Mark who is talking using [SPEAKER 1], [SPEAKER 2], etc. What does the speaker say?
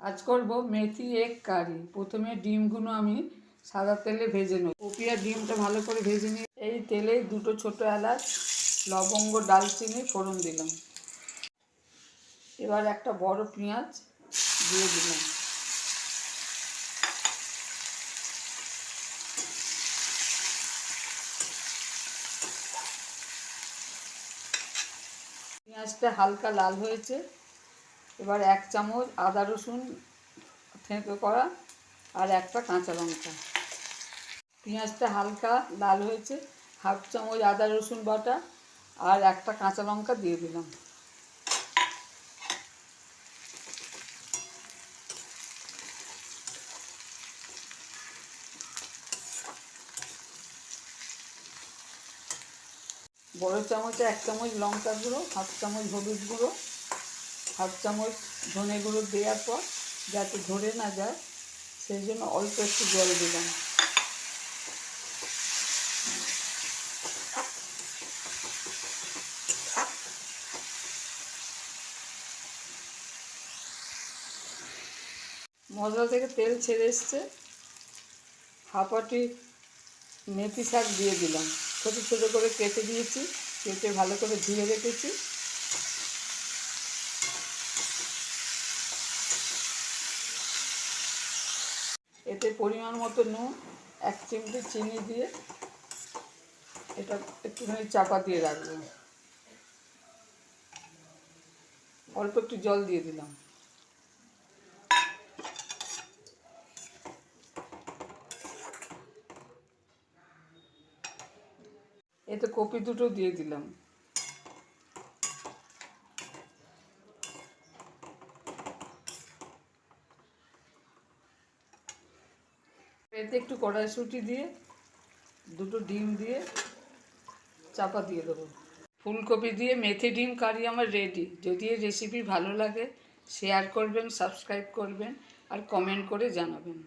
[SPEAKER 1] আজ করব মেথি এগ কারি। প্রথমে ডিমগুলো আমি সাদা তেলে ভেজে নেব। কপি আর ডিমটা ভালো করে ভেজে নিয়ে এই তেলে দুটো ছোটো এলাচ, লবঙ্গ, ডালচিনি ফোড়ন দিলাম। এবার একটা বড় পেঁয়াজ দিয়ে দিলাম। পেঁয়াজটা হালকা লাল হয়েছে। এবার 1 চামচ আদা রসুন থেঁতো করা আর একটা কাঁচা লঙ্কা। পেঁয়াজটা হালকা লাল হয়েছে, 1/2 চামচ আদা রসুন বাটা আর একটা কাঁচা লঙ্কা দিয়ে দিলাম। বড় চামচে 1 চামচ লঙ্কা গুঁড়ো, 1/2 চামচ হলুদ গুঁড়ো, 1/2 চামচ ধনে গুঁড়ো দেওয়ার পর যাতে ধরে না যায় সেই জন্য অল্প একটু জল দিলাম। মশলা থেকে তেল ছেড়ে এসছে। হাঁপাটি মেথি শাক দিয়ে দিলাম। ছোটো ছোটো করে কেটে দিয়েছি, কেটে ভালো করে ধুয়ে রেখেছি। এতে পরিমাণ মতো নুন, 1 চিমটি চিনি দিয়ে এটা একটুখানি চাপা দিয়ে রাখবো। অল্প একটু জল দিয়ে দিলাম। এতে কপি দুটো দিয়ে দিলাম। এতে একটু কড়াইশুঁটি দিয়ে দুটো ডিম দিয়ে চাপা দিয়ে দেবো। ফুলকপি দিয়ে মেথি ডিম কারি আমার রেডি। যদি এই রেসিপি ভালো লাগে শেয়ার করবেন, সাবস্ক্রাইব করবেন আর কমেন্ট করে জানাবেন।